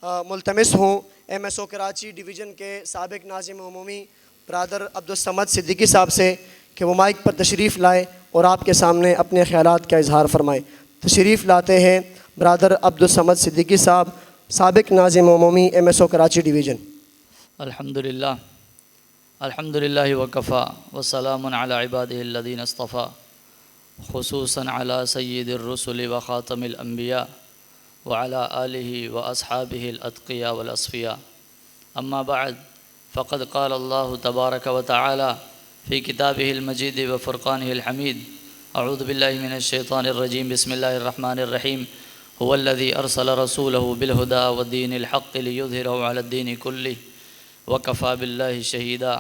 मुल्तमिस हूँ MSO Karachi division के साबिक़ Nazim उमूमी brother Abdul Samad Siddiqui साहब से कि वो माइक पर तशरीफ़ लाए और आपके सामने अपने ख़यालात का इजहार फरमाएँ। तशरीफ़ लाते हैं ब्रादर अब्दुल समद सिद्दीकी साहब, साबिक़ नाज़िम उमूमी MSO कराची डिवीज़न। अल्हम्दुलिल्लाह अल्हम्दुलिल्लाहि वकफ़ा वस्सलामुन अला इबादिहिल्लज़ीना इस्तफ़ा खुसूसन अला सय्यिदिर रुसुलि व ख़ातमिल अंबिया व अला आलिहि व अस्हाबिहिल अत्क़िया वल अस्फ़िया। अम्मा बअद फ़क़द क़ाल अल्लाहु तबारक व तआला फ़ी किताबिहिल मजीद व फ़ुरक़ानिहिल हमीद। अऊज़ु बिल्लाहि मिनश शैतानिर रजीम। बिस्मिल्लाहिर रहमानिर रहीम। हुवल्लज़ी अरसल रसूलहु बिल हुदा व दीनिल हक़्क़ि लियुज़हिरहु अलद्दीनि कुल्लिहि व कफ़ा बिल्लाहि शहीदा।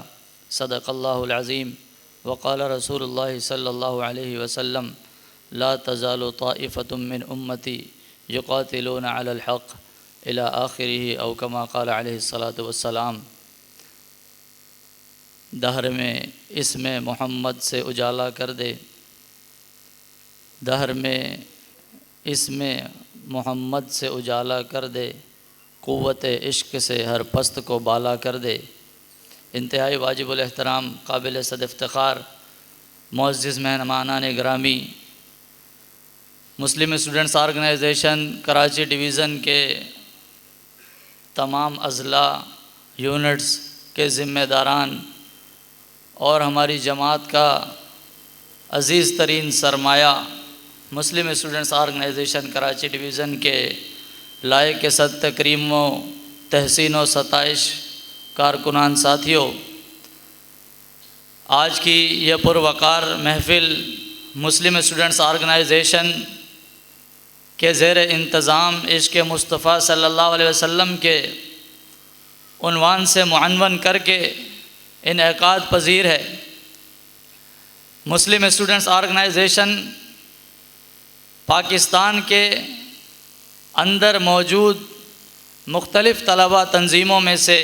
सदक़ल्लाहुल अज़ीम। व क़ाल रसूलुल्लाहि सल्लल्लाहु अलैहि वसल्लम ला तज़ालु ताइफ़तुम मिन उम्मती युक़ातिलूना अलल हक़्क़ इला आखिरिही औ कमा क़ाल अलैहिस्सलातु वस्सलाम। दहर में इसमें मोहम्मद से उजाला कर दे, दहर में इसमें मोहम्मद से उजाला कर दे, क़ुव्वत इश्क़ से हर पस्त को बाला कर दे। इंतहाई वाजिबुल एहतराम काबिल सद इफ्तिख़ार मुअज़्ज़िज़ मेहमानान गिरामी, Muslim students organisation Karachi division के तमाम अज़ला यूनिट्स के ज़िम्मेदारान और हमारी जमात का अज़ीज़ तरीन सरमाया Muslim students organisation Karachi division के लायक सद तकरीम व तहसीन व सताइश कारकुनान साथियों, आज की यह पुरवकार महफ़िल मुस्लिम स्टूडेंट्स ऑर्गेनाइजेशन के ज़ेर इंतज़ाम इश्क़ मुस्तफ़ा सल्लल्लाहु अलैहि वसल्लम के उन्वान से मुअन्वन करके इनेकाद पज़ीर है। मुस्लिम स्टूडेंट्स ऑर्गेनाइजेशन पाकिस्तान के अंदर मौजूद मुख्तलिफ़ तलबा तंजीमों में से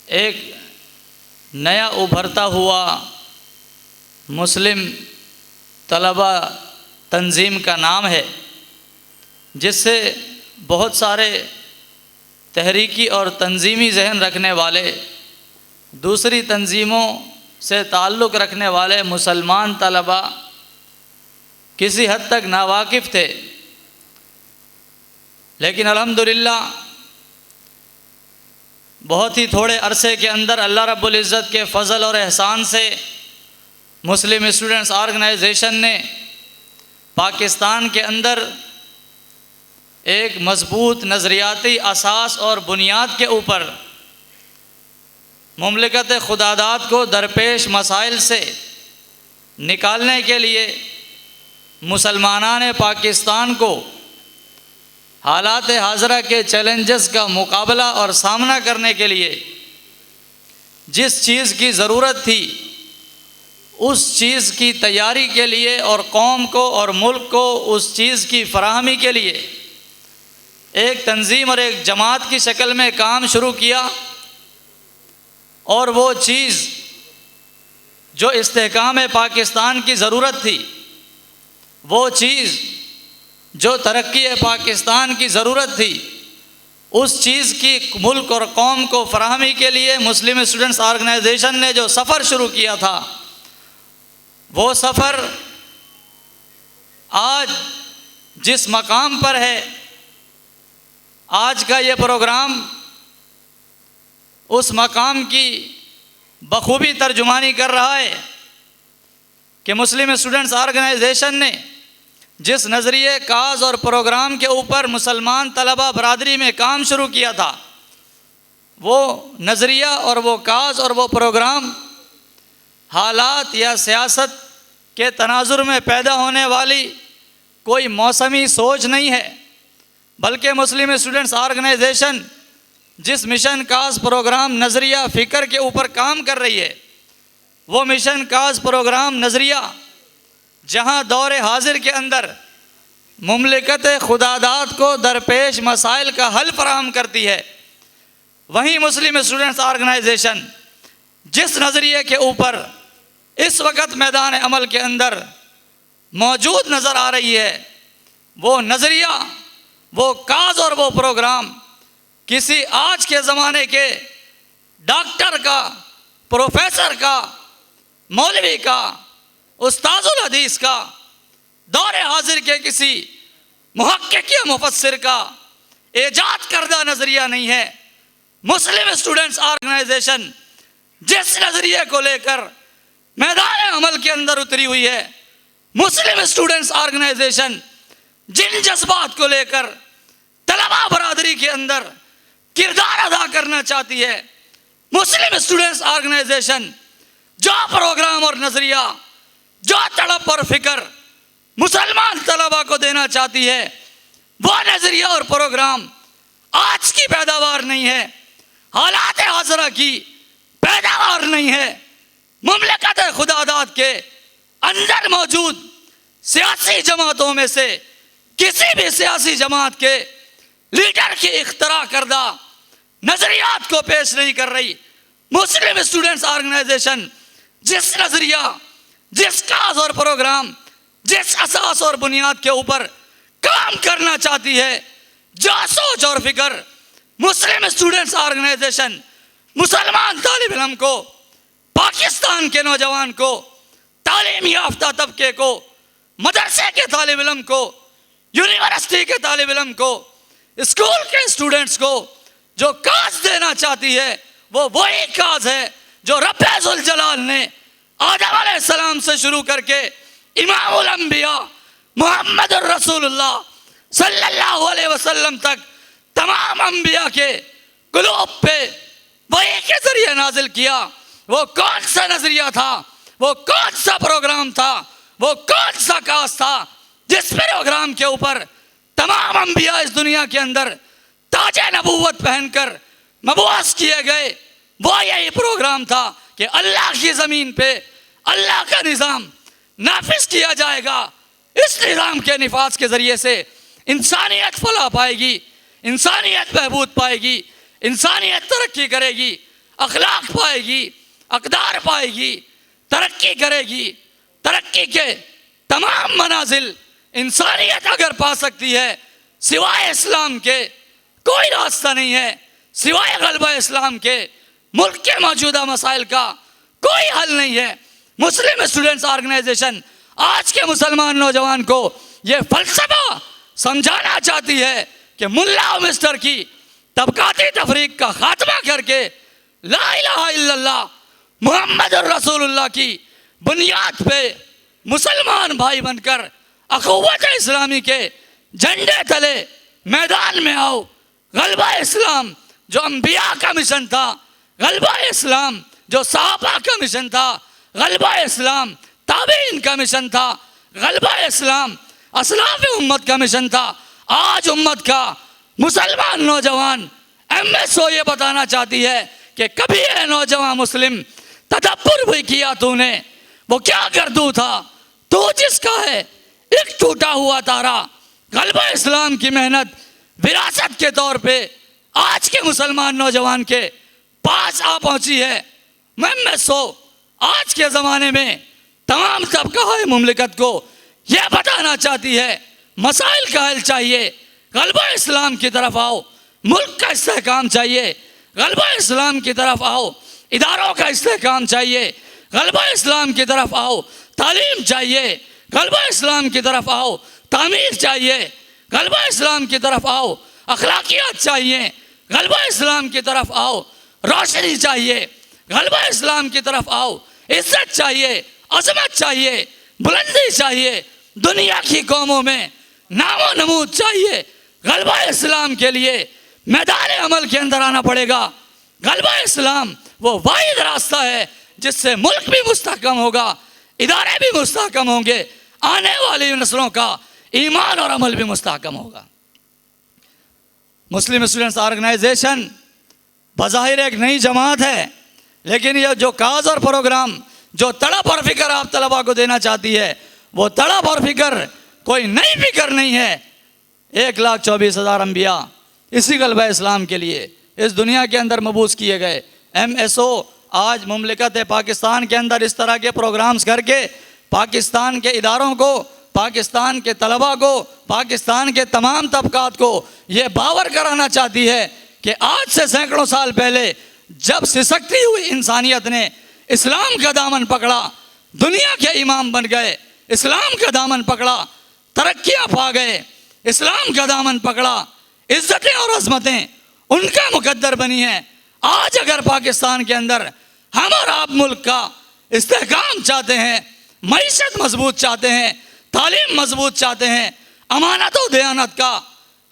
एक नया उभरता हुआ मुस्लिम तलबा तंजीम का नाम है, जिससे बहुत सारे तहरीकी और तंजीमी जहन रखने वाले, दूसरी तंजीमों से ताल्लुक़ रखने वाले मुसलमान तलबा किसी हद तक नावाकिफ़ थे। लेकिन अल्हम्दुलिल्लाह बहुत ही थोड़े अरसे के अंदर अल्लाह रब्बुल इज़्ज़त के फ़ज़ल और एहसान से मुस्लिम स्टूडेंट्स ऑर्गेनाइजेशन ने पाकिस्तान के अंदर एक मज़बूत नज़रियाती असास और बुनियाद के ऊपर मुमलिकत खुदादाद को दरपेश मसाइल से निकालने के लिए मुसलमानान पाकिस्तान को हालात हाज़रा के चैलेंजेस का मुकाबला और सामना करने के लिए जिस चीज़ की ज़रूरत थी, उस चीज़ की तैयारी के लिए और कौम को और मुल्क को उस चीज़ की फराहमी के लिए एक तंजीम और एक जमात की शक्ल में काम शुरू किया। और वो चीज़ जो इस्तेहकाम पाकिस्तान की ज़रूरत थी, वो चीज़ जो तरक्की पाकिस्तान की ज़रूरत थी, उस चीज़ की मुल्क और कौम को फराहमी के लिए मुस्लिम स्टूडेंट्स ऑर्गेनाइजेशन ने जो सफ़र शुरू किया था, वो सफ़र आज जिस मकाम पर है, आज का ये प्रोग्राम उस मकाम की बखूबी तर्जुमानी कर रहा है कि मुस्लिम स्टूडेंट्स ऑर्गेनाइजेशन ने जिस नज़रिए काज और प्रोग्राम के ऊपर मुसलमान तलबा बरादरी में काम शुरू किया था, वो नज़रिया और वो काज और वो प्रोग्राम हालात या सियासत के तनाजुर में पैदा होने वाली कोई मौसमी सोच नहीं है, बल्कि मुस्लिम स्टूडेंट्स ऑर्गेनाइजेशन जिस मिशन काज प्रोग्राम नज़रिया फ़िक्र के ऊपर काम कर रही है, वो मिशन काज प्रोग्राम नज़रिया जहाँ दौर हाजिर के अंदर मुमलिकत खुदादाद को दरपेश मसाइल का हल फराहम करती है, वहीं मुस्लिम स्टूडेंट्स ऑर्गेनाइजेशन जिस नज़रिए के ऊपर इस वक्त मैदान अमल के अंदर मौजूद नज़र आ रही है, वो नज़रिया वो काज और वो प्रोग्राम किसी आज के ज़माने के डॉक्टर का, प्रोफेसर का, मौलवी का, उस्ताजुल हदीस का, दौरे हाजिर के किसी मुहक्किक या मुफस्सिर का ईजाद करदा नज़रिया नहीं है। मुस्लिम स्टूडेंट्स ऑर्गेनाइजेशन जिस नज़रिए को लेकर मैदान अमल के अंदर उतरी हुई है, मुस्लिम स्टूडेंट्स ऑर्गेनाइजेशन जिन जज्बात को लेकर तलबा बरादरी के अंदर किरदार अदा करना चाहती है, मुस्लिम स्टूडेंट्स ऑर्गेनाइजेशन जो प्रोग्राम और नज़रिया, जो तड़प और फिक्र मुसलमान तलबा को देना चाहती है, वो नज़रिया और प्रोग्राम आज की पैदावार नहीं है, हालात हाज़रा की पैदावार नहीं है। मुमलिकत खुदादाद के अंदर मौजूद सियासी जमातों में से किसी भी सियासी जमात के लीडर की इख्तरा करदा नज़रियात को पेश नहीं कर रही। मुस्लिम स्टूडेंट्स ऑर्गेनाइजेशन जिस नज़रिया, जिस काज और प्रोग्राम, जिस असास और बुनियाद के ऊपर काम करना चाहती है, जो सोच और फिक्र मुस्लिम स्टूडेंट्स ऑर्गेनाइजेशन मुसलमान तालिब इल्म को, पाकिस्तान के नौजवान को, तालीम याफ्ता तबके को, मदरसे के तालिब इल्म को, यूनिवर्सिटी के तालिब इल्म को, स्कूल के स्टूडेंट्स को जो काज देना चाहती है, वो वही काज है जो रब्बुल जलाल ने आदम अलैहिस्सलाम से शुरू करके इमामुल अंबिया मोहम्मद रसूलुल्लाह सल्लल्लाहु अलैहि वसल्लम तक तमाम अंबिया के कुलूब पे वही के जरिए नाजिल किया। वो कौन सा नजरिया था, वो कौन सा प्रोग्राम था, वो कौन सा काज था जिस प्रोग्राम के ऊपर तमाम अंबिया इस दुनिया के अंदर ताजे नबूवत पहनकर मबूस किए गए। वो यही प्रोग्राम था कि अल्लाह की ज़मीन पे अल्लाह का निज़ाम नाफिज किया जाएगा। इस निज़ाम के निफाज के ज़रिए से इंसानियत फलाह पाएगी, इंसानियत बहबूद पाएगी, इंसानियत तरक्की करेगी, अखलाक पाएगी, अक़दार पाएगी, तरक्की करेगी। तरक्की के तमाम मनाजिल इंसानियत अगर पा सकती है, सिवाय इस्लाम के कोई रास्ता नहीं है, सिवाय ग़लबा इस्लाम के मुल्क के मौजूदा मसाइल का कोई हल नहीं है। मुस्लिम स्टूडेंट्स ऑर्गेनाइजेशन आज के मुसलमान नौजवान को ये फ़लसफ़ा समझाना चाहती है कि मुल्ला और मिस्टर की तबकाती तफरीक का खात्मा करके ला इलाहा इल्लल्लाह मोहम्मद रसूलुल्लाह की बुनियाद पे मुसलमान भाई बनकर अख़ुव्वत इस्लामी के झंडे तले मैदान में आओ। ग़लबा इस्लाम जो अंबिया का मिशन था, ग़लबा इस्लाम जो सहाबा का मिशन था, ग़लबा इस्लाम ताबीन का मिशन था, ग़लबा इस्लाम असलाफ उम्मत का मिशन था। आज उम्मत का मुसलमान नौजवान MSO ये बताना चाहती है कि कभी ये नौजवान मुस्लिम तदब्बर भी किया तूने, वो क्या करतू था, तू जिसका है एक टूटा हुआ तारा। ग़लबा इस्लाम की मेहनत विरासत के तौर पे आज के मुसलमान नौजवान के पास आ पहुंची है। MSO आज के ज़माने में तमाम तबका मुमलिकत को यह बताना चाहती है मसाइल का हल चाहिए, ग़लबा इस्लाम की तरफ आओ, मुल्क का इस्तेहकाम चाहिए, ग़लबा इस्लाम की तरफ आओ, इदारों का इस्तेहकाम चाहिए, ग़लबा इस्लाम की तरफ आओ, तालीम चाहिए, ग़लबा इस्लाम की तरफ आओ, तामीर चाहिए, ग़लबा इस्लाम की तरफ आओ, अखलाकियात चाहिए, ग़लबा इस्लाम की तरफ आओ, रोशनी चाहिए, ग़लबा इस्लाम की तरफ आओ, इज्जत चाहिए, अज़मत चाहिए, बुलंदी चाहिए, दुनिया की कौमों में नामो नमूद चाहिए। ग़लबा इस्लाम के लिए मैदान अमल के अंदर आना पड़ेगा। ग़लबा इस्लाम वो वाहिद रास्ता है जिससे मुल्क भी मुस्तहकम होगा, इदारे भी मुस्तहकम होंगे, आने वाली नस्लों का ईमान और अमल भी मुस्तहकम होगा। मुस्लिम स्टूडेंट्स ऑर्गेनाइजेशन बज़ाहिर एक नई जमात है, लेकिन यह जो काज और प्रोग्राम, जो तड़प और फिक्र आप तलबा को देना चाहती है, वो तड़प और फिक्र कोई नई फिक्र नहीं है। 1,24,000 अंबिया इसी ग़लबा इस्लाम के लिए इस दुनिया के अंदर मबूस किए गए। MSO आज मुमलिकत पाकिस्तान के अंदर इस तरह के प्रोग्राम्स करके पाकिस्तान के इदारों को, पाकिस्तान के तलबा को, पाकिस्तान के तमाम तबकात को ये बावर कराना चाहती है कि आज से सैकड़ों साल पहले जब सिसकती हुई इंसानियत ने इस्लाम का दामन पकड़ा, दुनिया के इमाम बन गए, इस्लाम का दामन पकड़ा, तरक्कियां पा गए, इस्लाम का दामन पकड़ा, इज्जतें और अजमतें उनका मुकद्दर बनी है। आज अगर पाकिस्तान के अंदर हम और आप मुल्क का इस्तेहकाम चाहते हैं, मईशत मजबूत चाहते हैं, तालीम मजबूत चाहते हैं, अमानत व दयानत का,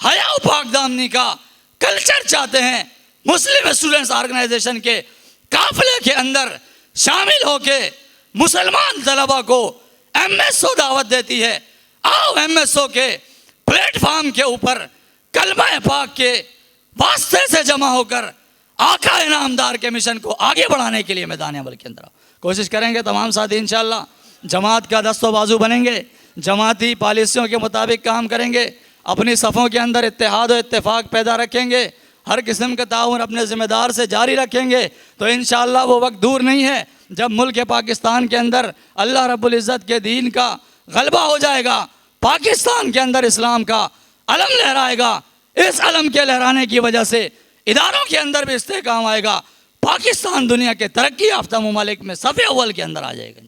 हया व पाकदामनी का कल्चर चाहते हैं, मुस्लिम स्टूडेंट्स ऑर्गेनाइजेशन के काफिले के अंदर शामिल होके मुसलमान तलबा को MSO दावत देती है। आओ MSO के प्लेटफॉर्म के ऊपर कलमा पाक के वास्ते से जमा होकर आका इनामदार के मिशन को आगे बढ़ाने के लिए मैदान अमल के अंदर कोशिश करेंगे। तमाम साथी इंशाअल्लाह जमात का दस्तो बाजू बनेंगे, जमाती पॉलिसियों के मुताबिक काम करेंगे, अपनी सफ़ों के अंदर इत्तेहाद और इत्तेफाक पैदा रखेंगे, हर किस्म का ताउन अपने ज़िम्मेदार से जारी रखेंगे, तो इंशाअल्लाह वो वक्त दूर नहीं है जब मुल्क पाकिस्तान के अंदर अल्लाह रब्बुल इज़्ज़त के दीन का गलबा हो जाएगा, पाकिस्तान के अंदर इस्लाम का अलम लहराएगा। इस अलम के लहराने की वजह से इदारों के अंदर भी इस्तेहकाम आएगा, पाकिस्तान दुनिया के तरक्की याफ्ता ममालिक में सफ़े अव्वल के अंदर आ जाएगा।